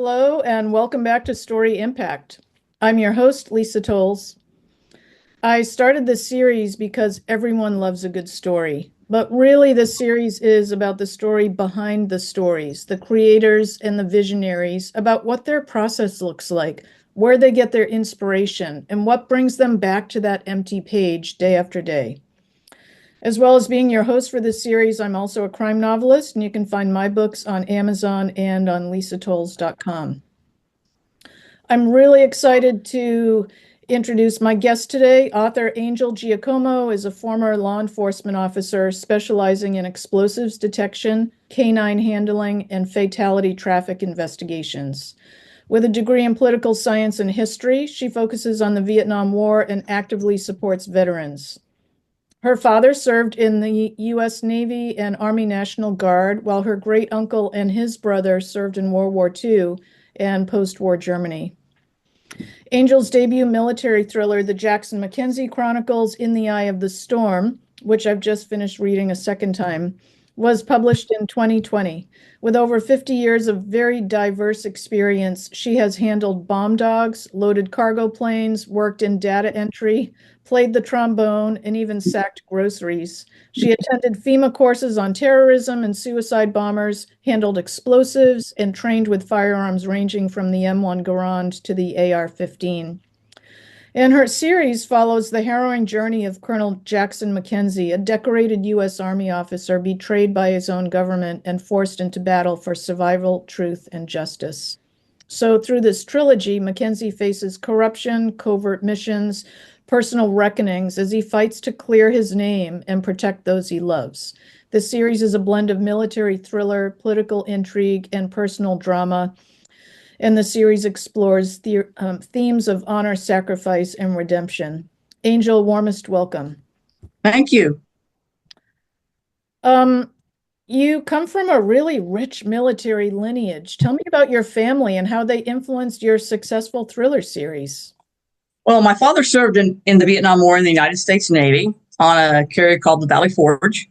Hello, and welcome back to Story Impact. I'm your host, Lisa Tolles. I started this series because everyone loves a good story. But really, this series is about the story behind the stories, the creators and the visionaries, about what their process looks like, where they get their inspiration, and what brings them back to that empty page day after day. As well as being your host for this series, I'm also a crime novelist, and you can find my books on Amazon and on lisatolles.com. I'm really excited to introduce my guest today. Author Angel Giacomo is a former law enforcement officer specializing in explosives detection, canine handling, and fatality traffic investigations. With a degree in political science and history, she focuses on the Vietnam War and actively supports veterans. Her father served in the U.S. Navy and Army National Guard, while her great uncle and his brother served in World War II and post-war Germany. Angel's debut military thriller, The Jackson Mackenzie Chronicles in the Eye of the Storm, which I've just finished reading a second time, was published in 2020. With over 50 years of very diverse experience, she has handled bomb dogs, loaded cargo planes, worked in data entry, played the trombone, and even sacked groceries. She attended FEMA courses on terrorism and suicide bombers, handled explosives, and trained with firearms ranging from the M1 Garand to the AR-15. And her series follows the harrowing journey of Colonel Jackson Mackenzie, a decorated U.S. Army officer betrayed by his own government and forced into battle for survival, truth, and justice. So, through this trilogy, Mackenzie faces corruption, covert missions, personal reckonings as he fights to clear his name and protect those he loves. This series is a blend of military thriller, political intrigue, and personal drama, and the series explores themes of honor, sacrifice, and redemption. Angel, warmest welcome. Thank you. Um, you come from a really rich military lineage. Tell me about your family and how they influenced your successful thriller series. Well, my father served in the Vietnam War in the United States Navy on a carrier called the Valley Forge.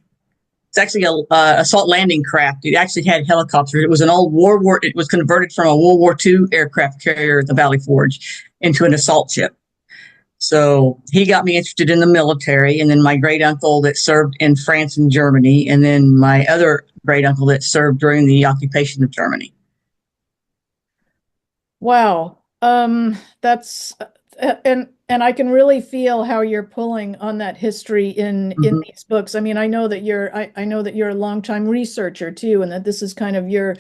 It's actually a assault landing craft. It actually had helicopters. It was an old World War. It was converted from a World War II aircraft carrier, the Valley Forge, into an assault ship. So he got me interested in the military, and then my great uncle that served in France and Germany, and then my other great uncle that served during the occupation of Germany. Wow. That's and I can really feel how you're pulling on that history in Mm-hmm. these books. I mean, I know that you're a longtime researcher too, and that this is kind of your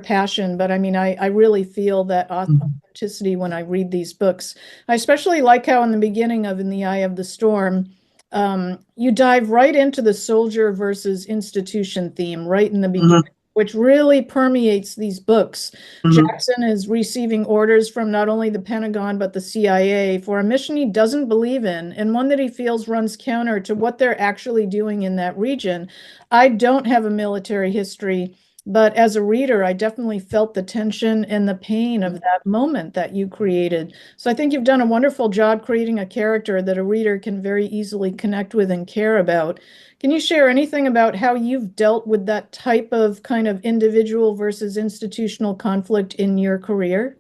passion. But I mean, I really feel that Mm-hmm. authenticity when I read these books. I especially like how in the beginning of In the Eye of the Storm, you dive right into the soldier versus institution theme right in the beginning, Mm-hmm. which really permeates these books. Mm-hmm. Jackson is receiving orders from not only the Pentagon, but the CIA for a mission he doesn't believe in, and one that he feels runs counter to what they're actually doing in that region. I don't have a military history, but as a reader, I definitely felt the tension and the pain of that moment that you created. So I think you've done a wonderful job creating a character that a reader can very easily connect with and care about. Can you share anything about how you've dealt with that type of kind of individual versus institutional conflict in your career?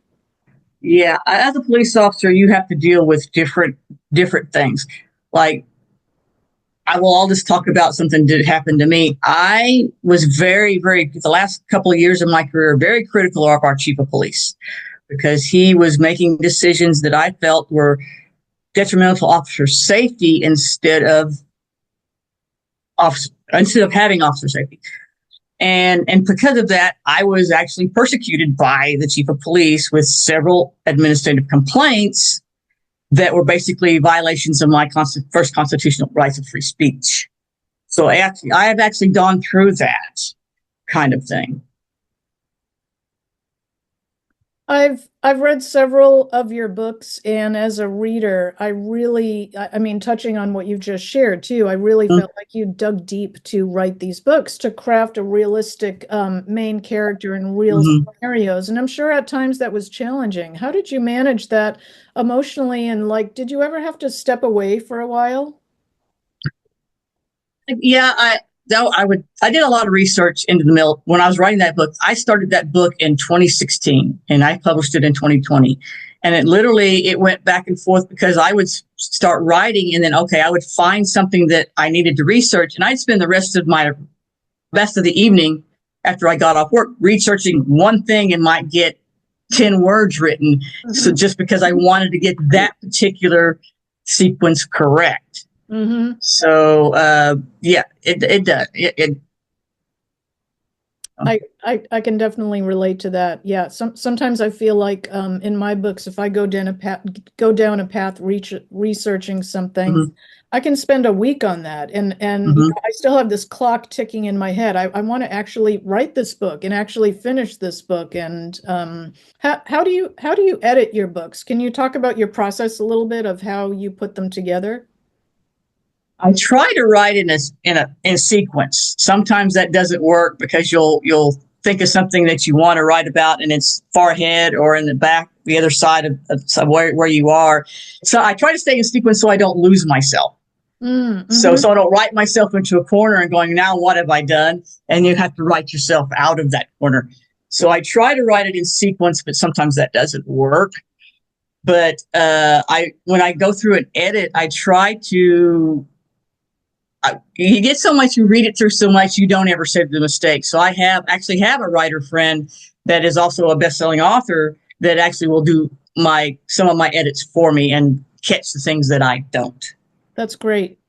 Yeah, as a police officer, you have to deal with different things. Like I'll just talk about something that happened to me. I was very the last couple of years of my career very critical of our chief of police because he was making decisions that I felt were detrimental to officer safety instead of having officer safety. And because of that, I was actually persecuted by the chief of police with several administrative complaints that were basically violations of my first constitutional rights of free speech. So I have actually gone through that kind of thing. I've read several of your books, and as a reader, I mean, touching on what you just shared too, I really felt like you dug deep to write these books to craft a realistic main character in real Mm-hmm. scenarios. And I'm sure at times that was challenging. How did you manage that emotionally? And like, did you ever have to step away for a while? Yeah, I did a lot of research into the mill when I was writing that book. I started that book in 2016 and I published it in 2020. And it went back and forth because I would start writing and then, okay, I would find something that I needed to research. And I'd spend the rest of the evening after I got off work researching one thing and might get 10 words written. Mm-hmm. So just because I wanted to get that particular sequence correct. Mm-hmm. So, yeah, it does. I can definitely relate to that. Yeah, sometimes I feel like in my books, if I go down a path researching something, mm-hmm. I can spend a week on that, and mm-hmm. I still have this clock ticking in my head. I want to actually write this book and actually finish this book. And how do you edit your books? Can you talk about your process a little bit of how you put them together? I try to write in a sequence. Sometimes that doesn't work because you'll think of something that you want to write about and it's far ahead or in the back, the other side of where you are. So I try to stay in sequence so I don't lose myself. Mm-hmm. So I don't write myself into a corner and going, now what have I done? And you have to write yourself out of that corner. So I try to write it in sequence, but sometimes that doesn't work. But when I go through an edit, I try to. You get so much, you read it through so much, you don't ever save the mistakes. So I actually have a writer friend that is also a best-selling author that actually will do some of my edits for me and catch the things that I don't. That's great.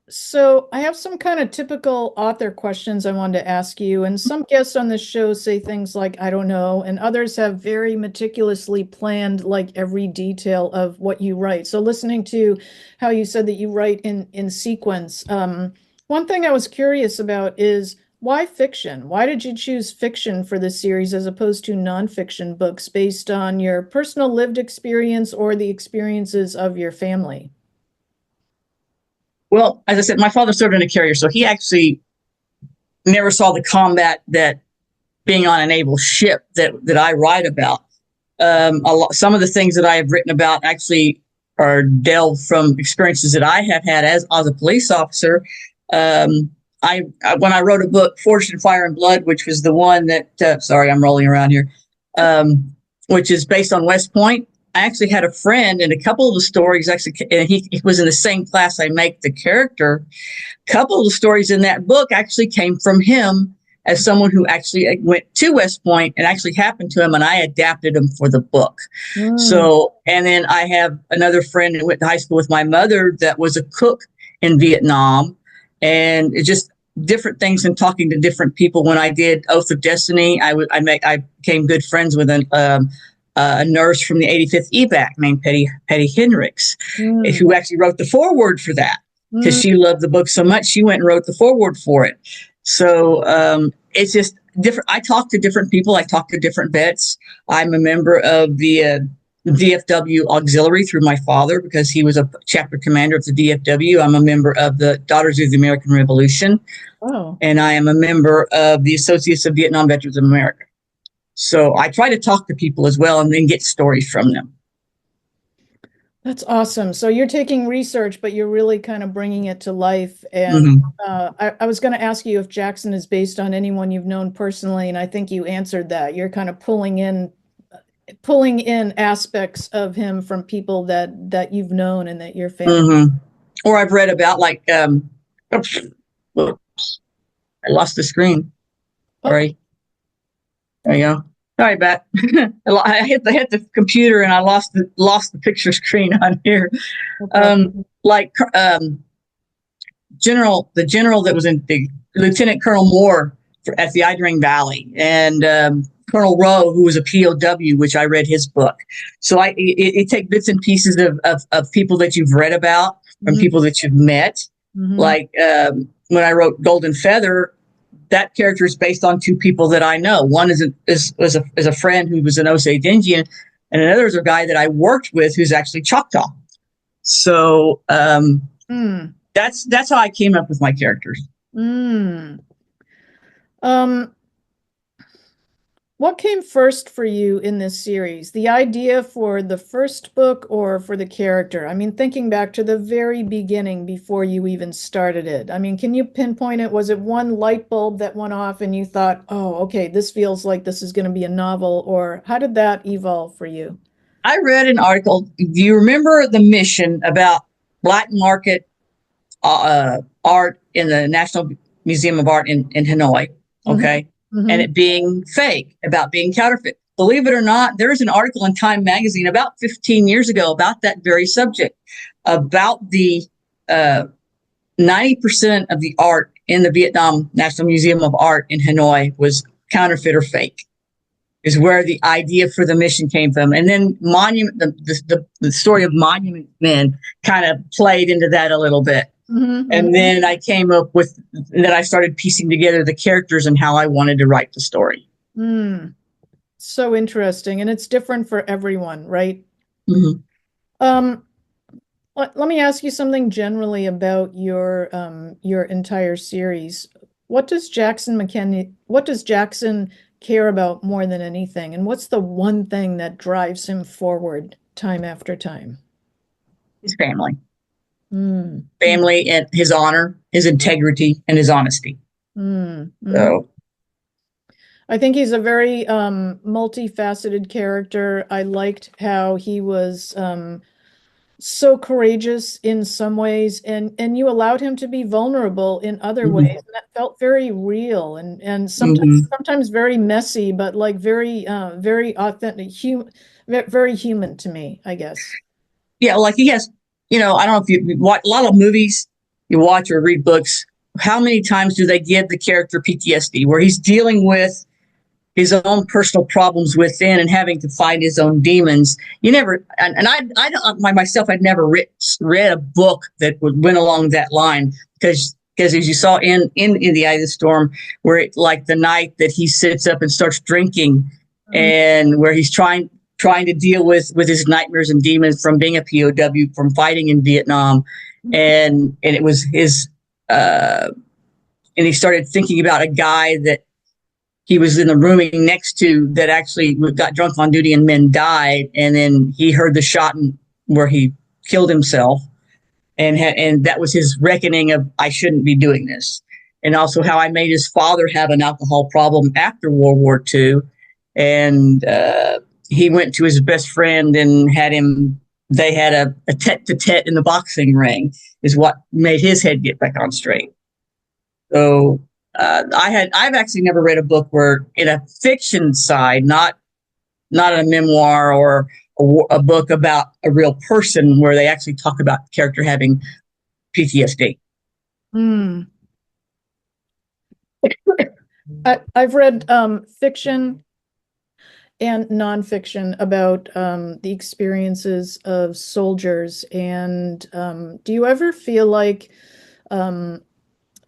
So I have some kind of typical author questions I wanted to ask you, and some guests on this show say things like, I don't know, and others have very meticulously planned like every detail of what you write. So listening to how you said that you write in sequence, one thing I was curious about is why fiction? Why did you choose fiction for this series as opposed to nonfiction books based on your personal lived experience or the experiences of your family? Well, as I said, my father served in a carrier, so he actually never saw the combat that being on a naval ship that I write about. Some of the things that I have written about actually are delved from experiences that I have had as a police officer. When I wrote a book, Forged in Fire and Blood, which was the one that, sorry, I'm rolling around here, which is based on West Point. I actually had a friend, and a couple of the stories and he was in the same class I make the character. A couple of the stories in that book actually came from him as someone who actually went to West Point and actually happened to him, and I adapted them for the book. Mm. So, and then I have another friend who went to high school with my mother that was a cook in Vietnam, and it just different things and talking to different people. When I did Oath of Destiny, I became good friends with a nurse from the 85th evac named Petty Hendricks, who actually wrote the foreword for that because she loved the book so much. She went and wrote the foreword for it. So it's just different. I talk to different people. I talk to different vets. I'm a member of the DFW Auxiliary through my father because he was a chapter commander of the DFW. I'm a member of the Daughters of the American Revolution. Oh. And I am a member of the Associates of Vietnam Veterans of America. So I try to talk to people as well and then get stories from them. That's awesome. So you're taking research, but you're really kind of bringing it to life. And I was going to ask you if Jackson is based on anyone you've known personally, and I think you answered that. You're kind of pulling in aspects of him from people that you've known and that you're family. Or I've read about, like, oops, I lost the screen. Sorry. There you go. Sorry, Bat. I hit the computer and I lost the picture screen on here. Okay. The general that was in Lieutenant Colonel Moore at the Idring Valley, and Colonel Rowe, who was a POW, which I read his book. So it take bits and pieces of people that you've read about from people that you've met. Like when I wrote Golden Feather, that character is based on two people that I know. One is a friend who was an Osage Indian, and another is a guy that I worked with who's actually Choctaw. So that's how I came up with my characters. What came first for you in this series? The idea for the first book or for the character? I mean, thinking back to the very beginning before you even started it. I mean, can you pinpoint it? Was it one light bulb that went off and you thought, oh, okay, this feels like this is going to be a novel? Or how did that evolve for you? I read an article. Do you remember the mission about black market art in the National Museum of Art in Hanoi? Mm-hmm. Okay. And Mm-hmm. it being fake, about being counterfeit. Believe it or not, there was an article in Time magazine about 15 years ago about that very subject, about the uh, 90% of the art in the Vietnam National Museum of Art in Hanoi was counterfeit or fake, is where the idea for the mission came from. And then Monument, the story of Monument Men kind of played into that a little bit. Mm-hmm. And then I came up with, then I started piecing together the characters and how I wanted to write the story. Mm. So interesting. And it's different for everyone, right? Mm-hmm. Um, let me ask you something generally about your entire series. What does Jackson care about more than anything? And what's the one thing that drives him forward time after time? His family, Mm, mm, family and his honor, his integrity, and his honesty. mhm. So, I think he's a very multifaceted character. I liked how he was so courageous in some ways, and you allowed him to be vulnerable in other ways, mm-hmm. and that felt very real and Mm-hmm. sometimes very messy, but like very authentic, very human to me, I guess. Yeah, like he has, I don't know if you watch a lot of movies, you watch or read books. How many times do they give the character PTSD where he's dealing with his own personal problems within and having to fight his own demons? You never, and I don't, myself, I'd never read a book that went along that line because as you saw in the Eye of the Storm, where it, like the night that he sits up and starts drinking, Mhm. and where he's trying to deal with his nightmares and demons from being a POW, from fighting in Vietnam, and it was his uh, and he started thinking about a guy that he was in the rooming next to that actually got drunk on duty and men died, and then he heard the shot where he killed himself, and that was his reckoning of I shouldn't be doing this, and also how I made his father have an alcohol problem after World War II, and he went to his best friend and had him. They had a tete-to-tete in the boxing ring, is what made his head get back on straight. So I've actually never read a book where in a fiction side, not a memoir or a book about a real person, where they actually talk about the character having PTSD. Mm. I've read fiction and nonfiction about the experiences of soldiers. And do you ever feel um,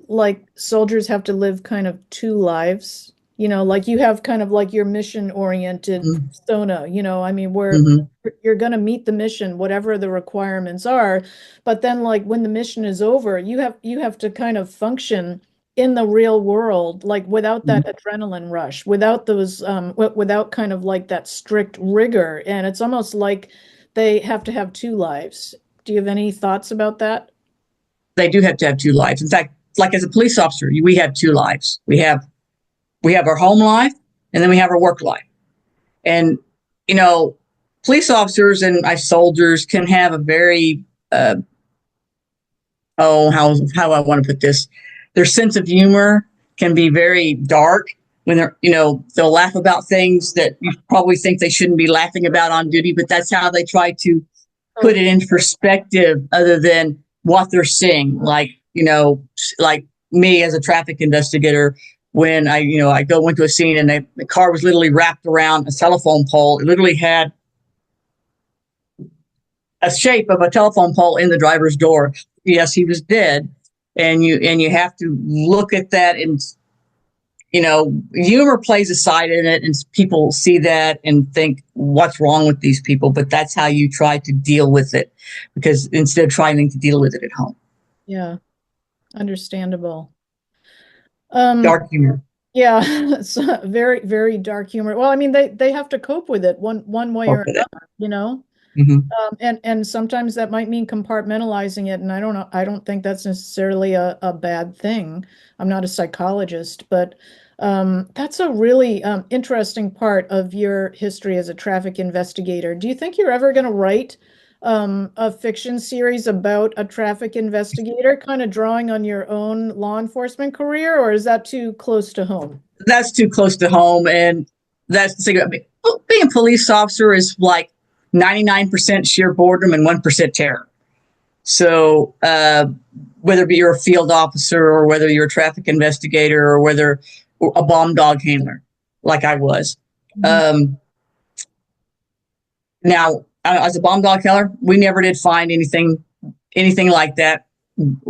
like soldiers have to live kind of two lives? You know, like you have kind of like your mission-oriented Mm-hmm. persona, I mean, where Mm-hmm. you're going to meet the mission, whatever the requirements are. But then like when the mission is over, you have to kind of function in the real world, like without that adrenaline rush, without those without kind of like that strict rigor. And it's almost like they have to have two lives. Do you have any thoughts about that? They do have to have two lives. In fact, like as a police officer, we have two lives. We have our home life, and then we have our work life. And you know, police officers and soldiers can have a very how I want to put this. Their sense of humor can be very dark when they'll laugh about things that you probably think they shouldn't be laughing about on duty, but that's how they try to put it in perspective other than what they're seeing. Like me as a traffic investigator, when I went to a scene and the car was literally wrapped around a telephone pole. It literally had a shape of a telephone pole in the driver's door. Yes, he was dead, and you have to look at that, and humor plays a side in it, and people see that and think, "What's wrong with these people?" But that's how you try to deal with it, because instead of trying to deal with it at home, Yeah, understandable. Um, dark humor. Yeah, it's very, very dark humor. Well, I mean, they have to cope with it one way or Hope with it. another, you know? Hmm. And sometimes that might mean compartmentalizing it, and I don't know, I don't think that's necessarily a bad thing. I'm not a psychologist, but that's a really interesting part of your history as a traffic investigator. Do you think you're ever going to write a fiction series about a traffic investigator, kind of drawing on your own law enforcement career, or is that too close to home? That's too close to home, and that's the thing. I mean, being a police officer is like 99% sheer boredom and 1% terror. So whether it be you're a field officer or whether you're a traffic investigator or whether a bomb dog handler, like I was. Mhm. Um, Now, as a bomb dog handler, we never did find anything like that.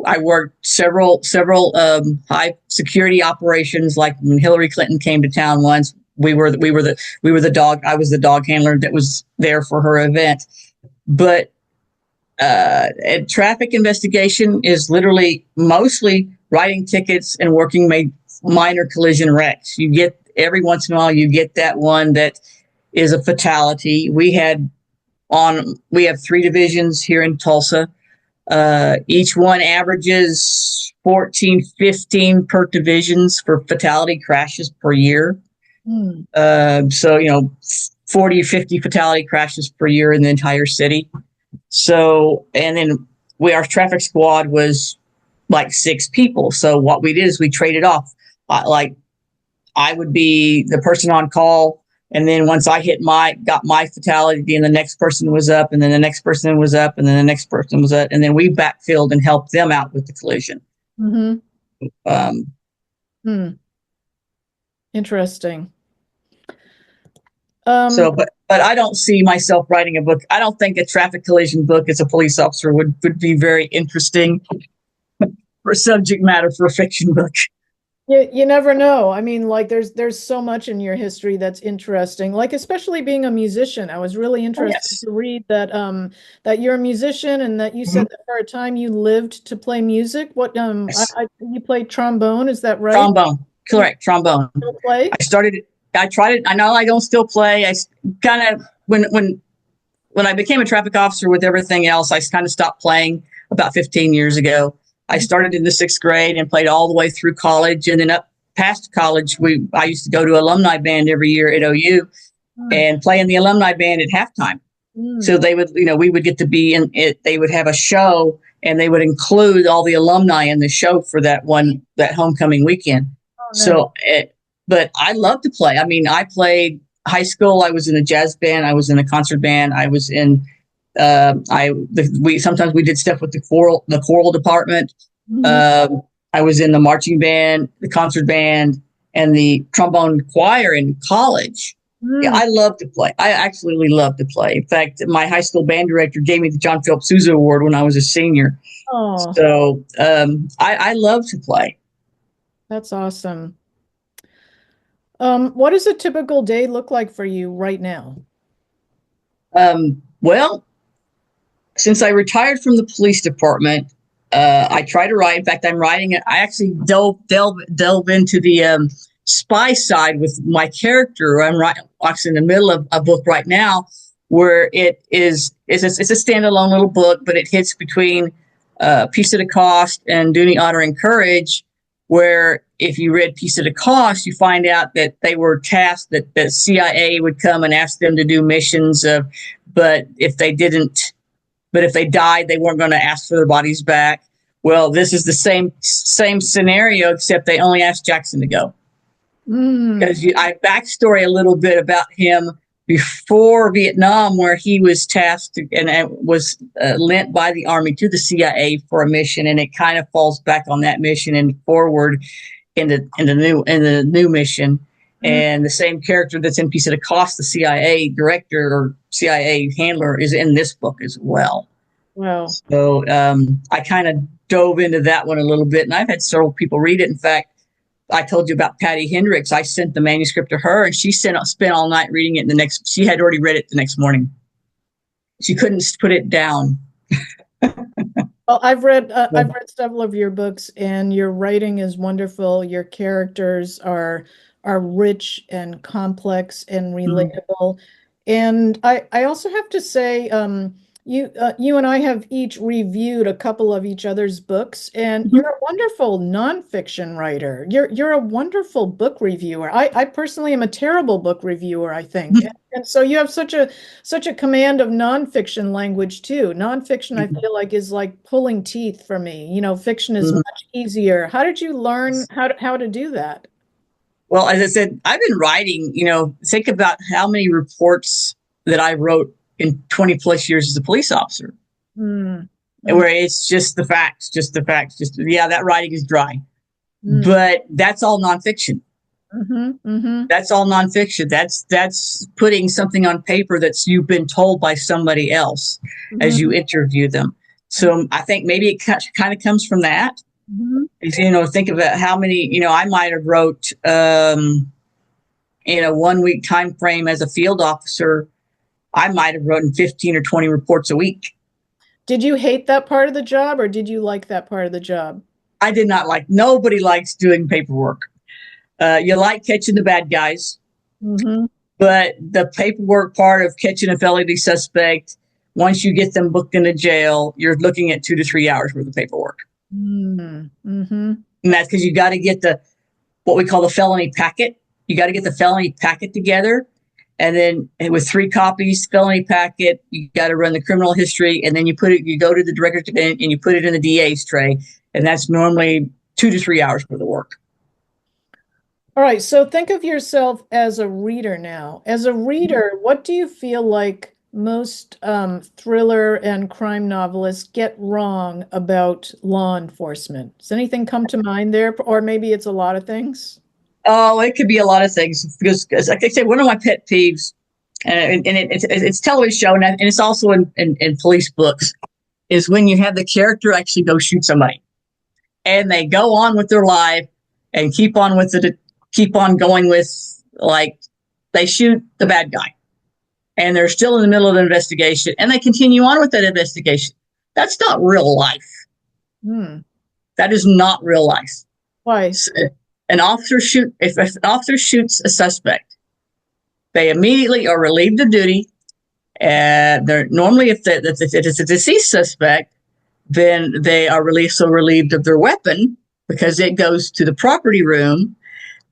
I worked several high security operations. Like when Hillary Clinton came to town once, we were the dog. I was the dog handler that was there for her event. But a traffic investigation is literally mostly writing tickets and working minor collision wrecks. You get every once in a while you get that one that is a fatality. We have three divisions here in Tulsa. Each one averages 14, 15 per divisions for fatality crashes per year. Hmm. So, 40, 50 fatality crashes per year in the entire city. So, and then our traffic squad was like six people. So what we did is we traded off. Like I would be the person on call. And then once I got my fatality, and the next person was up, and then the next person was up, and then the next person was up, and then we backfilled and helped them out with the collision. Hmm. Um, Hmm. Interesting. so, Um, but I don't see myself writing a book. I don't think a traffic collision book as a police officer would be very interesting for subject matter for a fiction book. you never know. I mean, like there's so much in your history that's interesting. Like especially being a musician. I was really Oh, interested yes. to read that that you're a musician and that you Mm-hmm. said that for a time you lived to play music. What Yes. you played trombone, is that right? Trombone. You Correct. Trombone. still play? I started it. I tried it. I know I don't still play. I kind of when I became a traffic officer with everything else, I kind of stopped playing about 15 years ago. I started in the sixth grade and played all the way through college, and then up past college, I used to go to alumni band every year at OU Mm, and play in the alumni band at halftime. So mm. they would, we would get to be in it. They would have a show, and they would include all the alumni in the show for that homecoming weekend. Oh, nice. So, but I love to play. I mean, I played high school. I was in a jazz band. I was in a concert band. I was in. We sometimes we did stuff with the choral department. Mhm. Um, I was in the marching band, the concert band, and the trombone choir in college. Yeah, Mm. I love to play. I absolutely love to play. In fact, my high school band director gave me the John Philip Sousa Award when I was a senior. Oh, So I love to play. that's awesome. What does a typical day look like for you right now? Well, since I retired from the police department, I try to write. In fact, I'm writing it. I actually delve into the spy side with my character. I'm actually in the middle of a book right now where it's a standalone little book, but it hits between Piece of the Cost and Duty, Honor, and Courage. Where if you read Piece of the Cost, you find out that they were tasked that CIA would come and ask them to do missions but if they died, they weren't going to ask for their bodies back. Well, this is the same scenario, except they only asked Jackson to go. Mm. Because I backstory a little bit about him before Vietnam, where he was tasked and was lent by the Army to the CIA for a mission, and it kind of falls back on that mission and forward in the new mission. Mm. And the same character that's in Piece of the Cost, the CIA director or CIA handler, is in this book as well. Wow. So I kind of dove into that one a little bit, and I've had several people read it. In fact, I told you about Patty Hendricks. I sent the manuscript to her, and she spent all night reading it. She had already read it the next morning. She couldn't put it down. Well, I've read several of your books, and your writing is wonderful. Your characters are rich and complex and Mhm. relatable. And I also have to say, you and I have each reviewed a couple of each other's books, and Mhm. you're a wonderful nonfiction writer. You're a wonderful book reviewer. I personally am a terrible book reviewer, I think. And so you have such a command of nonfiction language too. Nonfiction, I Mhm. feel is like pulling teeth for me. You know, fiction is Mhm. much easier. How did you learn how to do that? Well, as I said, I've been writing, think about how many reports that I wrote in 20 plus years as a police officer, Mm, mm, where it's just the facts, yeah, that writing is dry. mm, But that's all nonfiction. mm-hmm. That's all nonfiction. That's putting something on paper that's you've been told by somebody else as you Hmm. interview them. So I think maybe it kind of comes from that. Hmm. Think about how many, I might have wrote in a 1 week time frame as a field officer. I might have written 15 or 20 reports a week. Did you hate that part of the job, or did you like that part of the job? I did not like, nobody likes doing paperwork. You like catching the bad guys, Hmm. but the paperwork part of catching a felony suspect, once you get them booked into jail, you're looking at 2 to 3 hours worth of paperwork. Mm-hmm. And that's because you got to get what we call the felony packet. You got to get the felony packet together. And then with 3 copies, felony packet, you got to run the criminal history. And then you go to the director and you put it in the DA's tray. And that's normally 2 to 3 hours worth of work. All right, so think of yourself as a reader now. As a reader, what do you feel like most thriller and crime novelists get wrong about law enforcement? Does anything come to mind there? Or maybe it's a lot of things? Oh, it could be a lot of things because like I said, one of my pet peeves, it's television show and it's also in police books, is when you have the character actually go shoot somebody and they go on with their life and keep on going with, like, they shoot the bad guy and they're still in the middle of an investigation and they continue on with that investigation. That's not real life. Hmm. That is not real life. Why? An officer shoot if an officer shoots a suspect, they immediately are relieved of duty. They're normally, if it's a deceased suspect, then they are relieved of their weapon because it goes to the property room.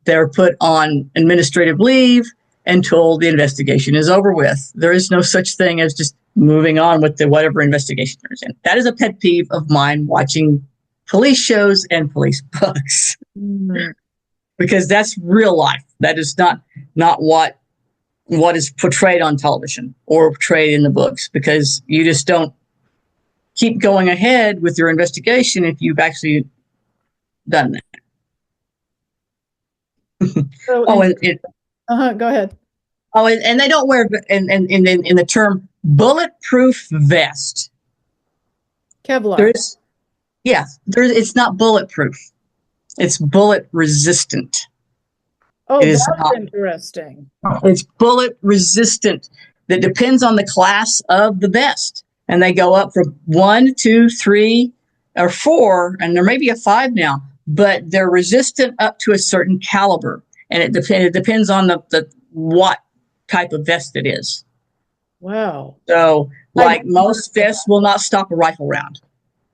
They're put on administrative leave until the investigation is over with. There is no such thing as just moving on with the whatever investigation there's in. That is a pet peeve of mine watching police shows and police books Hmm. because that's real life. That is not what is portrayed on television or portrayed in the books, because you just don't keep going ahead with your investigation if you've actually done that. So oh, interesting. Go ahead. and they don't wear in the term bulletproof vest. Kevlar. There's it's not bulletproof. It's bullet resistant. Oh, It is that's not. interesting. It's bullet resistant. That depends on the class of the vest, and they go up from 1, 2, 3, or 4, and there may be a 5 now, but they're resistant up to a certain caliber, and it depends on the what type of vest it is. Wow. So, I like, most vests will not stop a rifle round.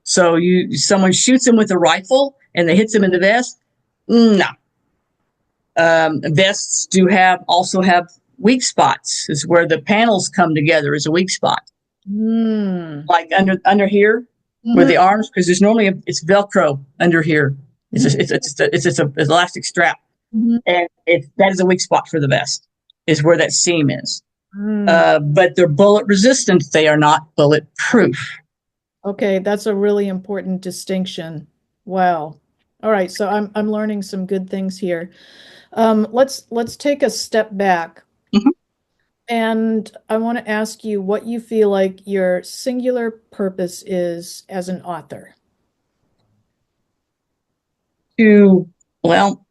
So someone shoots them with a rifle and they hits them in the vest. No, vests also have weak spots. Is where the panels come together is a weak spot, Hmm. like under here, where Hmm. the arms, because there's normally it's Velcro under here. It's a elastic strap, and that is a weak spot for the vest. Is where that seam is. Hmm. But they're bullet resistant. They are not bulletproof. Okay, that's a really important distinction. Wow. All right, so I'm learning some good things here. Let's take a step back, Mhm. and I want to ask you what you feel like your singular purpose is as an author. To well,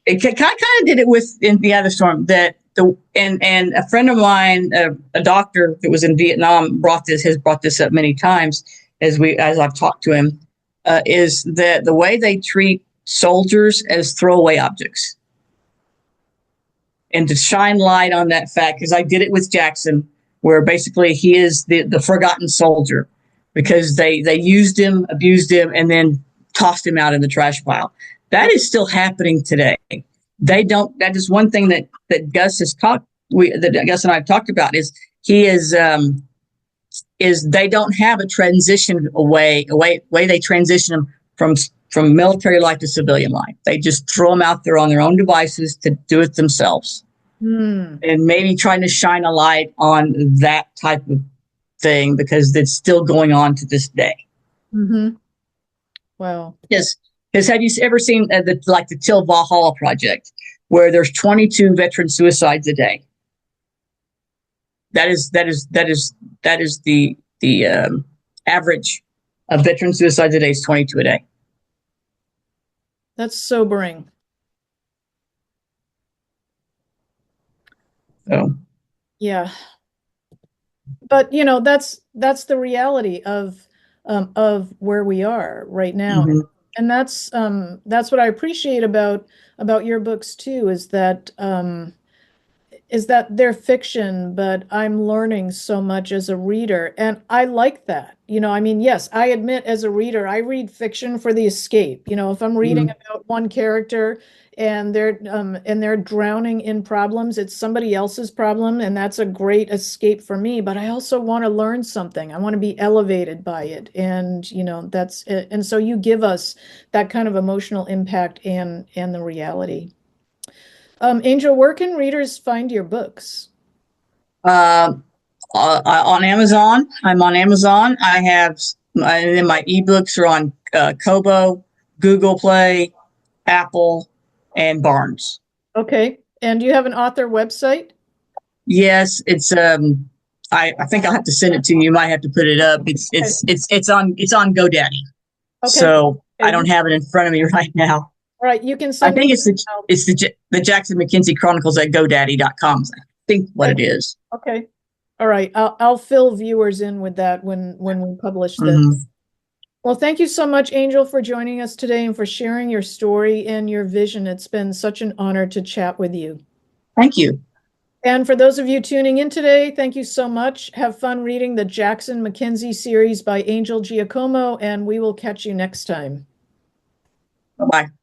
it kind of did it with in the other storm that And a friend of mine, a doctor that was in Vietnam, has brought this up many times as I've talked to him, is that the way they treat soldiers as throwaway objects, and to shine light on that fact, because I did it with Jackson, where basically he is the forgotten soldier because they used him, abused him, and then tossed him out in the trash pile. That is still happening today. They don't. That is one thing that Gus has talked. That Gus and I have talked about is they don't have a transition way they transition them from military life to civilian life. They just throw them out there on their own devices to do it themselves. And maybe trying to shine a light on that type of thing because it's still going on to this day. Mm-hmm. Wow. Yes. Because have you ever seen the Till Valhalla project, where there's 22 veteran suicides a day? That is the average of veteran suicides a day is 22 a day. That's sobering. So Yeah. But you know, that's the reality of where we are right now. mm-hmm. And that's what I appreciate about your books too, is that they're fiction, but I'm learning so much as a reader. And I like that. You know, I mean, yes, I admit as a reader, I read fiction for the escape. You know, if I'm reading Mm-hmm. about one character and they're drowning in problems, it's somebody else's problem, and that's a great escape for me. But I also want to learn something. I want to be elevated by it. And, you know, that's it. And so you give us that kind of emotional impact and the reality. Angel, where can readers find your books? uh, on Amazon. I'm on Amazon. And then my ebooks are on Kobo, Google Play, Apple, and Barnes. Okay. And do you have an author website? Yes, it's I think I'll have to send it to you. You might have to put it up. Okay. It's on GoDaddy. Okay. So I Okay. don't have it in front of me right now. All right. You can I send me think an email. it's the Jackson McKenzie Chronicles at GoDaddy.com. I think what Okay. it is. Okay. All right. I'll fill viewers in with that when we publish this. Mm-hmm. Well, thank you so much, Angel, for joining us today and for sharing your story and your vision. It's been such an honor to chat with you. Thank you. And for those of you tuning in today, thank you so much. Have fun reading the Jackson McKenzie series by Angel Giacomo, and we will catch you next time. Bye bye.